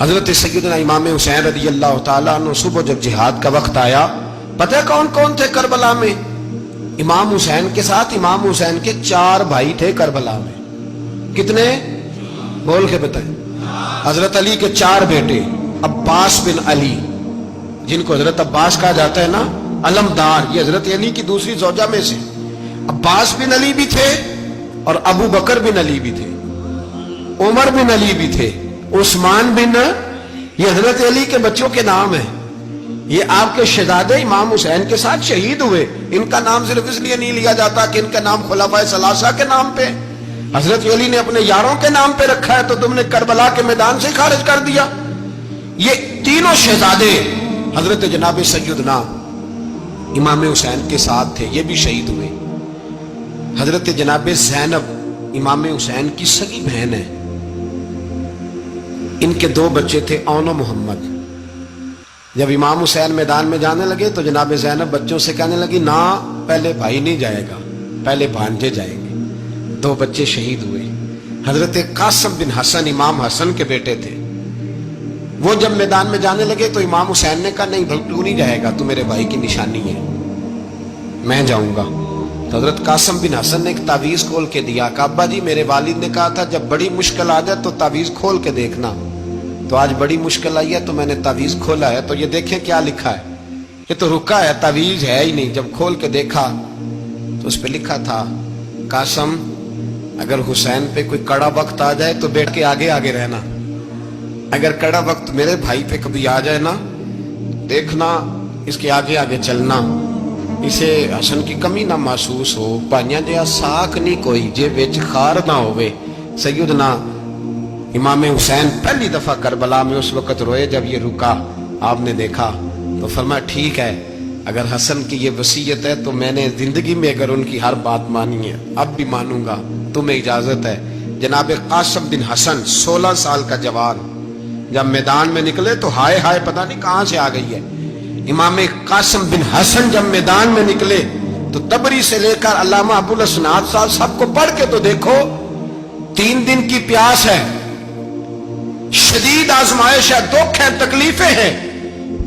حضرت سیدنا امام حسین رضی اللہ تعالیٰ عنہ صبح جب جہاد کا وقت آیا، پتہ ہے کون کون تھے کربلا میں؟ امام حسین کے ساتھ امام حسین کے 4 بھائی تھے کربلا میں۔ کتنے؟ بول کے بتائیں۔ حضرت علی کے 4 بیٹے، عباس بن علی، جن کو حضرت عباس کہا جاتا ہے نا، علمدار، یہ حضرت علی کی دوسری زوجہ میں سے عباس بن علی بھی تھے، اور ابو بکر بن علی بھی تھے، عمر بن علی بھی تھے، عثمان بن، یہ حضرت علی کے بچوں کے نام ہیں۔ یہ آپ کے شہزادے امام حسین کے ساتھ شہید ہوئے، ان کا نام صرف اس لیے نہیں لیا جاتا کہ ان کا نام خلفائے ثلاثہ کے نام پہ، حضرت علی نے اپنے یاروں کے نام پہ رکھا ہے، تو تم نے کربلا کے میدان سے خارج کر دیا۔ یہ تینوں شہزادے حضرت جناب سیدنا امام حسین کے ساتھ تھے، یہ بھی شہید ہوئے۔ حضرت جناب زینب امام حسین کی سگی بہن ہے، ان کے 2 بچے تھے، اون و محمد۔ جب امام حسین میدان میں جانے لگے تو جناب زینب بچوں سے کہنے لگی، نہ پہلے بھائی نہیں جائے گا، پہلے بھانجے جائیں گے۔ 2 بچے شہید ہوئے۔ حضرت قاسم بن حسن امام حسن کے بیٹے تھے، وہ جب میدان میں جانے لگے تو امام حسین نے کہا، نہیں تو نہیں جائے گا، تو میرے بھائی کی نشانی ہے، میں جاؤں گا۔ تو حضرت قاسم بن حسن نے ایک تعویذ کھول کے دیا کہ ابا جی میرے والد نے کہا تھا جب بڑی مشکل آ جائے تو تعویذ کھول کے دیکھنا، تو آج بڑی مشکل آئی ہے تو میں نے تعویذ کھولا ہے، تو یہ دیکھیں کیا لکھا ہے، یہ تو رکا ہے، تعویذ ہے ہی نہیں۔ جب کھول کے دیکھا تو اس پہ لکھا تھا، قاسم اگر حسین پہ کوئی کڑا وقت آ جائے تو بیٹھ کے آگے آگے رہنا، اگر کڑا وقت میرے بھائی پہ کبھی آ جائے نا، دیکھنا اس کے آگے آگے چلنا، اسے حسن کی کمی نہ محسوس ہو، بھائیاں جہاں ساکھ نہیں کوئی جے وچ خار نہ ہوئے۔ سیدنا امام حسین پہلی دفعہ کربلا میں اس وقت روئے جب یہ رکا، آپ نے دیکھا تو فرمایا ٹھیک ہے، اگر حسن کی یہ وصیت ہے تو میں نے زندگی میں اگر ان کی ہر بات مانی ہے اب بھی مانوں گا، تمہیں اجازت ہے۔ جناب قاسم بن حسن 16 سال کا جوان جب میدان میں نکلے تو ہائے ہائے پتہ نہیں کہاں سے آ گئی ہے۔ امام قاسم بن حسن جب میدان میں نکلے تو تبری سے لے کر علامہ ابو الاسناد صاحب سب کو پڑھ کے تو دیکھو، 3 دن کی پیاس ہے، شدید آزمائش ہے، دکھ ہے، تکلیفیں ہیں،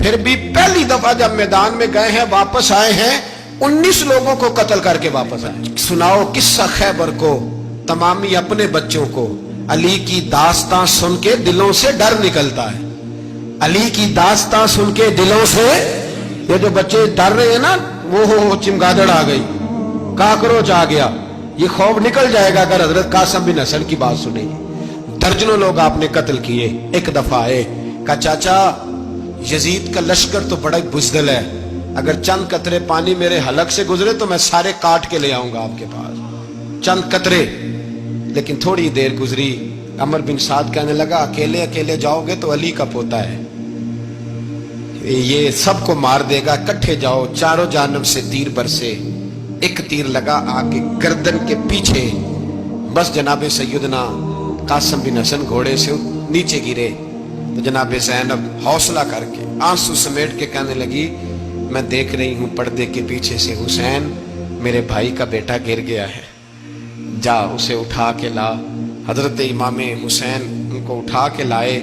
پھر بھی پہلی دفعہ جب میدان میں گئے ہیں واپس آئے ہیں 19 لوگوں کو قتل کر کے واپس آئے۔ سناؤ قصہ خیبر کو، تمامی اپنے بچوں کو، علی کی داستان سن کے دلوں سے ڈر نکلتا ہے، علی کی داستان سن کے دلوں سے، یہ جو بچے ڈر رہے ہیں نا، وہ چمگادڑ آ گئی، کاکروچ آ گیا، یہ خوف نکل جائے گا اگر حضرت قاسم بن حسن کی بات سنیں گے۔ درجنوں لوگ آپ نے قتل کیے۔ ایک دفعہ آئے، کہا چاچا یزید کا لشکر تو بڑا بزدل ہے، اگر چند قطرے پانی میرے حلق سے گزرے تو میں سارے کاٹ کے لے آؤں گا آپ کے پاس، چند قطرے۔ لیکن تھوڑی دیر گزری، عمر بن سعد کہنے لگا اکیلے اکیلے جاؤ گے تو علی کا پوتا ہے، یہ سب کو مار دے گا، کٹھے جاؤ۔ چاروں جانب سے تیر برسے، ایک تیر لگا آ کے گردن کے پیچھے، بس جناب سیدنا قاسم بن حسن گھوڑے سے نیچے گرے تو جناب زینب حوصلہ کر کے آنسو سمیٹ کے کہنے لگی، میں دیکھ رہی ہوں پردے کے پیچھے سے حسین میرے بھائی کا بیٹا گر گیا ہے، جا اسے اٹھا کے لا۔ حضرت امام حسین ان کو اٹھا کے لائے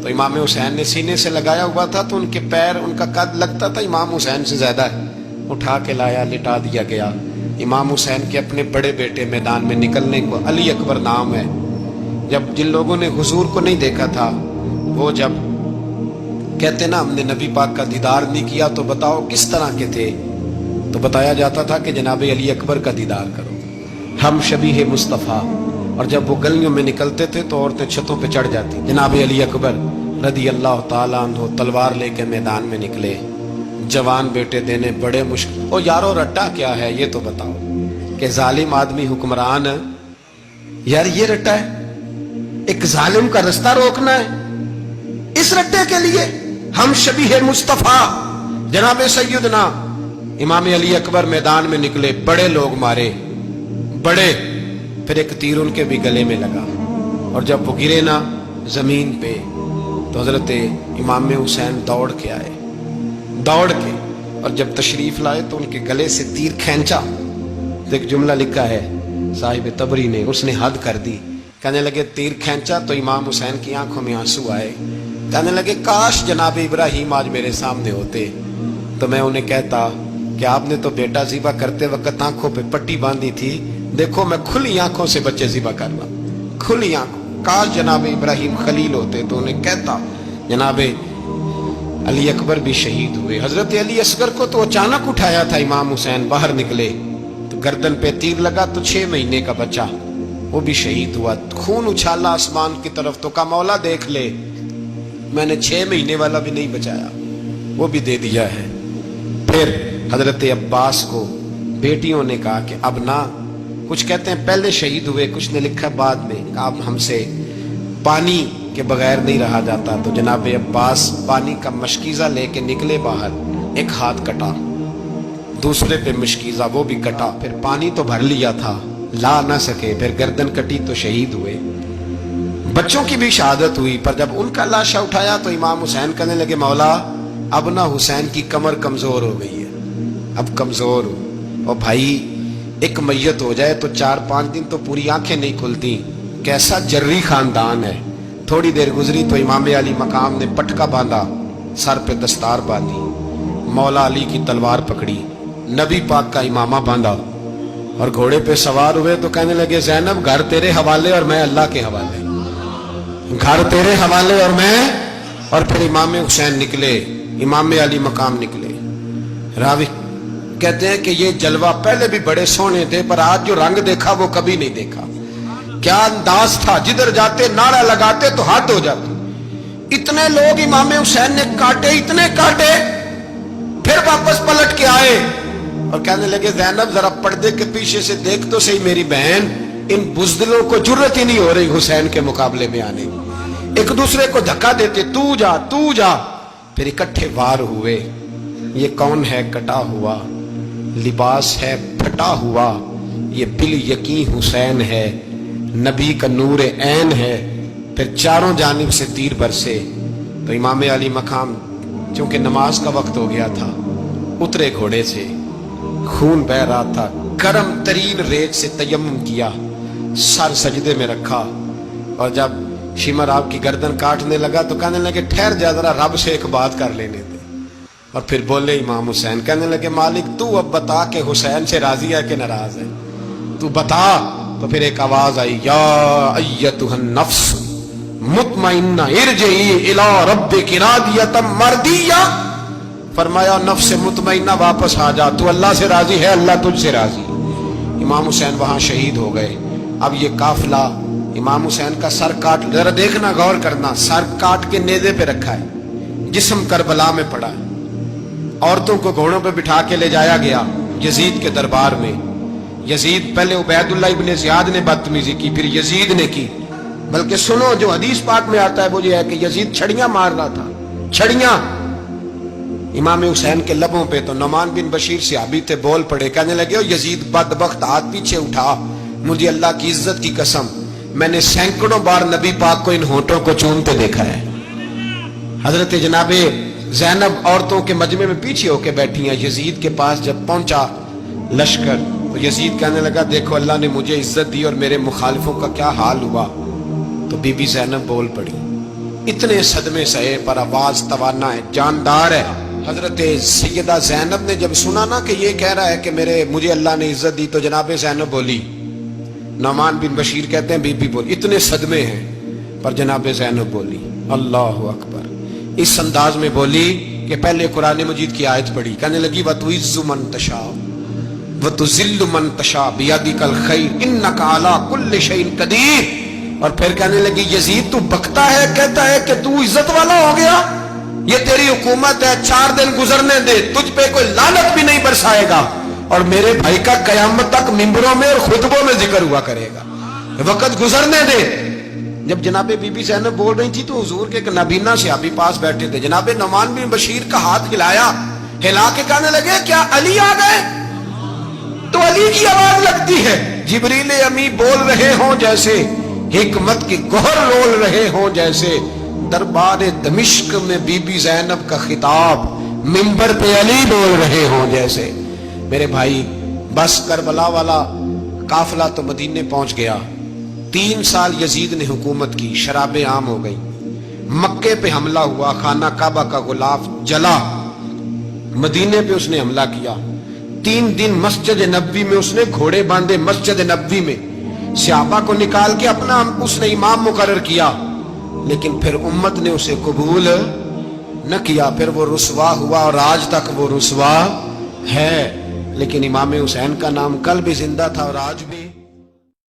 تو امام حسین نے سینے سے لگایا ہوا تھا تو ان کے پیر، ان کا قد لگتا تھا امام حسین سے زیادہ ہے، اٹھا کے لایا، لٹا دیا گیا۔ امام حسین کے اپنے بڑے بیٹے میدان میں نکلنے کو، علی اکبر نام ہے، جب جن لوگوں نے حضور کو نہیں دیکھا تھا وہ جب کہتے نا ہم نے نبی پاک کا دیدار نہیں کیا تو بتاؤ کس طرح کے تھے، تو بتایا جاتا تھا کہ جناب علی اکبر کا دیدار کرو، ہم شبیہ مصطفیٰ۔ اور جب وہ گلیوں میں نکلتے تھے تو عورتیں چھتوں پہ چڑھ جاتی۔ جناب علی اکبر رضی اللہ تعالیٰ عنہ تلوار لے کے میدان میں نکلے، جوان بیٹے دینے بڑے مشکل۔ او یارو رٹا کیا ہے یہ تو بتاؤ، کہ ظالم آدمی حکمران، یار یہ رٹا ہے، ایک ظالم کا رستہ روکنا ہے، اس رٹے کے لیے ہم شبیہ مصطفیٰ۔ جناب سیدنا امام علی اکبر میدان میں نکلے، بڑے لوگ مارے، بڑے، پھر ایک تیر ان کے بھی گلے میں لگا، اور جب وہ گرے نا زمین پہ تو حضرت امام حسین دوڑ کے آئے، دوڑ کے، اور جب تشریف لائے تو ان کے گلے سے تیر کھینچا تو ایک جملہ لکھا ہے صاحب تبری نے، اس نے حد کر دی، کہنے لگے تیر کھینچا تو امام حسین کی آنکھوں میں آنسو آئے، کہنے لگے کاش جناب ابراہیم آج میرے سامنے ہوتے تو میں انہیں کہتا کہ آپ نے تو بیٹا ذبح کرتے وقت آنکھوں پہ پٹی باندھی تھی، دیکھو میں کھلی آنکھوں سے بچے ذبح کرنا، کھلی آنکھوں۔ کاش جناب ابراہیم خلیل ہوتے تو انہیں کہتا۔ جناب علی اکبر بھی شہید ہوئے۔ حضرت علی اصغر کو تو اچانک اٹھایا تھا امام حسین، باہر نکلے تو گردن پہ تیر لگا تو 6 مہینے کا بچہ وہ بھی شہید ہوا۔ خون اچھالا آسمان کی طرف تو کہا مولا دیکھ لے، میں نے 6 مہینے والا بھی نہیں بچایا، وہ بھی دے دیا ہے۔ پھر حضرت عباس کو بیٹیوں نے کہا کہ اب نہ، کچھ کہتے ہیں پہلے شہید ہوئے، کچھ نے لکھا بعد میں، کہا اب ہم سے پانی کے بغیر نہیں رہا جاتا۔ تو جناب عباس پانی کا مشکیزہ لے کے نکلے باہر، ایک ہاتھ کٹا، دوسرے پہ مشکیزہ وہ بھی کٹا، پھر پانی تو بھر لیا تھا لا نہ سکے، پھر گردن کٹی تو شہید ہوئے۔ بچوں کی بھی شہادت ہوئی، پر جب ان کا لاشا اٹھایا تو امام حسین کہنے لگے مولا اب نہ حسین کی کمر کمزور ہو گئی ہے، اب کمزور ہو، اور بھائی ایک میت ہو جائے تو 4-5 دن تو پوری آنکھیں نہیں کھلتی، کیسا جری خاندان ہے۔ تھوڑی دیر گزری تو امام علی مقام نے پٹکا باندھا، سر پہ دستار باندھی، مولا علی کی تلوار پکڑی، نبی پاک کا امامہ باندھا اور گھوڑے پہ سوار ہوئے تو کہنے لگے زینب گھر تیرے حوالے اور میں اللہ کے حوالے، گھر تیرے حوالے اور میں، اور پھر امام حسین نکلے، امام علی مقام نکلے۔ راوی کہتے ہیں کہ یہ جلوہ پہلے بھی بڑے سونے تھے، پر آج جو رنگ دیکھا وہ کبھی نہیں دیکھا۔ کیا انداز تھا، جدھر جاتے نعرہ لگاتے تو حد ہو جاتی۔ اتنے لوگ امام حسین نے کاٹے، اتنے کاٹے، پھر واپس پلٹ کے آئے اور کہنے لگے زینب ذرا پردے کے پیچھے سے دیکھ تو صحیح میری بہن، ان بزدلوں کو جرت ہی نہیں ہو رہی حسین کے مقابلے میں آنے، ایک دوسرے کو دھکا دیتے، تو جا تو جا، پھر اکٹھے وار ہوئے۔ یہ کون ہے کٹا ہوا، لباس ہے پھٹا ہوا، یہ بال یقین حسین ہے، نبی کا نور عین ہے۔ پھر چاروں جانب سے تیر برسے تو امام علی مقام چونکہ نماز کا وقت ہو گیا تھا، اترے گھوڑے سے، خون بہ رہا تھا، گرم ترین ریت سے تیمم کیا، سر سجدے میں رکھا، اور جب شمر آپ کی گردن کاٹنے لگا تو کہنے لگے ٹھہر جا ذرا رب سے ایک بات کر لینے دے، اور پھر بولے امام حسین، کہنے لگے مالک تو اب بتا کہ حسین سے راضی ہے کہ ناراض ہے، تو بتا۔ تو پھر ایک آواز آئی، یا ایتھا النفس مطمئنہ ارجعی الی ربک راضیۃ مرضیہ، فرمایا نفس مطمئنہ واپس آ جا، تو اللہ سے راضی ہے، اللہ تجھ سے راضی۔ امام حسین وہاں شہید ہو گئے۔ اب یہ قافلہ امام حسین کا سر کاٹ، ذرا دیکھنا غور کرنا، سر کاٹ کے نیزے پہ رکھا ہے، جسم کربلا میں پڑا ہے، عورتوں کو گھوڑوں پہ بٹھا کے لے جایا گیا یزید کے دربار میں۔ یزید پہلے عبید اللہ ابن زیاد نے بدتمیزی کی، پھر یزید نے کی، بلکہ سنو جو حدیث پاک میں آتا ہے وہ یہ ہے کہ یزید چھڑیاں مار رہا تھا، چھڑیاں امام حسین کے لبوں پہ۔ تو نعمان بن بشیر صحابی تھے، بول پڑے، کہنے لگے یزید بدبخت ہاتھ پیچھے اٹھا، مجھے اللہ کی عزت کی قسم میں نے سینکڑوں بار نبی پاک کو ان ہونٹوں کو چومتے دیکھا ہے۔ حضرت جناب زینب عورتوں کے مجمع میں پیچھے ہو کے بیٹھی ہیں، یزید کے پاس جب پہنچا لشکر تو یزید کہنے لگا دیکھو اللہ نے مجھے عزت دی اور میرے مخالفوں کا کیا حال ہوا۔ تو بی بی زینب بول پڑی، اتنے صدمے سہے پر آواز توانا ہے، جاندار ہے۔ حضرت سیدہ زینب نے جب سنا نا کہ یہ کہہ رہا ہے کہ مجھے اللہ نے عزت دی، تو جناب زینب بولی، نعمان بن بشیر کہتے ہیں بی بی بولی، اتنے صدمے ہیں پر جناب زینب بولی اللہ اکبر، اس انداز میں بولی کہ پہلے قرآن مجید کی آیت پڑھی، کہنے لگی وَتُعِزُّ مَن تَشَاءُ وَتُذِلُّ مَن تَشَاءُ بِيَدِكَ الْخَيْرُ إِنَّكَ عَلَىٰ كُلِّ شَيْءٍ قَدِيرٌ۔ اور پھر کہنے لگی یزید تو بکتا ہے، کہتا ہے کہ تو عزت والا ہو گیا، یہ تیری حکومت ہے، 4 دن گزرنے دے، تجھ پہ کوئی لعنت بھی نہیں برسائے گا، اور میرے بھائی کا قیامت تک ممبروں میں اور خطبوں میں ذکر ہوا کرے گا، وقت گزرنے دے۔ جب جناب بی بی زینب بول رہی تھی تو حضور کے نابینا صحابی پاس بیٹھے تھے، جناب نعمان بن بشیر کا ہاتھ ہلایا، ہلا کے کہنے لگے کیا علی آ گئے؟ تو علی کی آواز لگتی ہے، جبریل امی بول رہے ہوں جیسے، حکمت کی گوہر رول رہے ہوں جیسے، دربار دمشق میں بی بی زینب کا خطاب، منبر پہ علی بول رہے ہوں جیسے۔ میرے بھائی بس کربلا والا قافلہ تو مدینے پہنچ گیا، 3 سال یزید نے حکومت کی، شرابیں عام ہو گئی، مکے پہ حملہ ہوا، خانہ کعبہ کا غلاف جلا، مدینے پہ اس نے حملہ کیا، 3 دن مسجد نبوی میں اس نے گھوڑے باندھے، مسجد نبوی میں صحابہ کو نکال کے اپنا اس نے امام مقرر کیا، لیکن پھر امت نے اسے قبول نہ کیا، پھر وہ رسوا ہوا اور آج تک وہ رسوا ہے۔ لیکن امام حسین کا نام کل بھی زندہ تھا اور آج بھی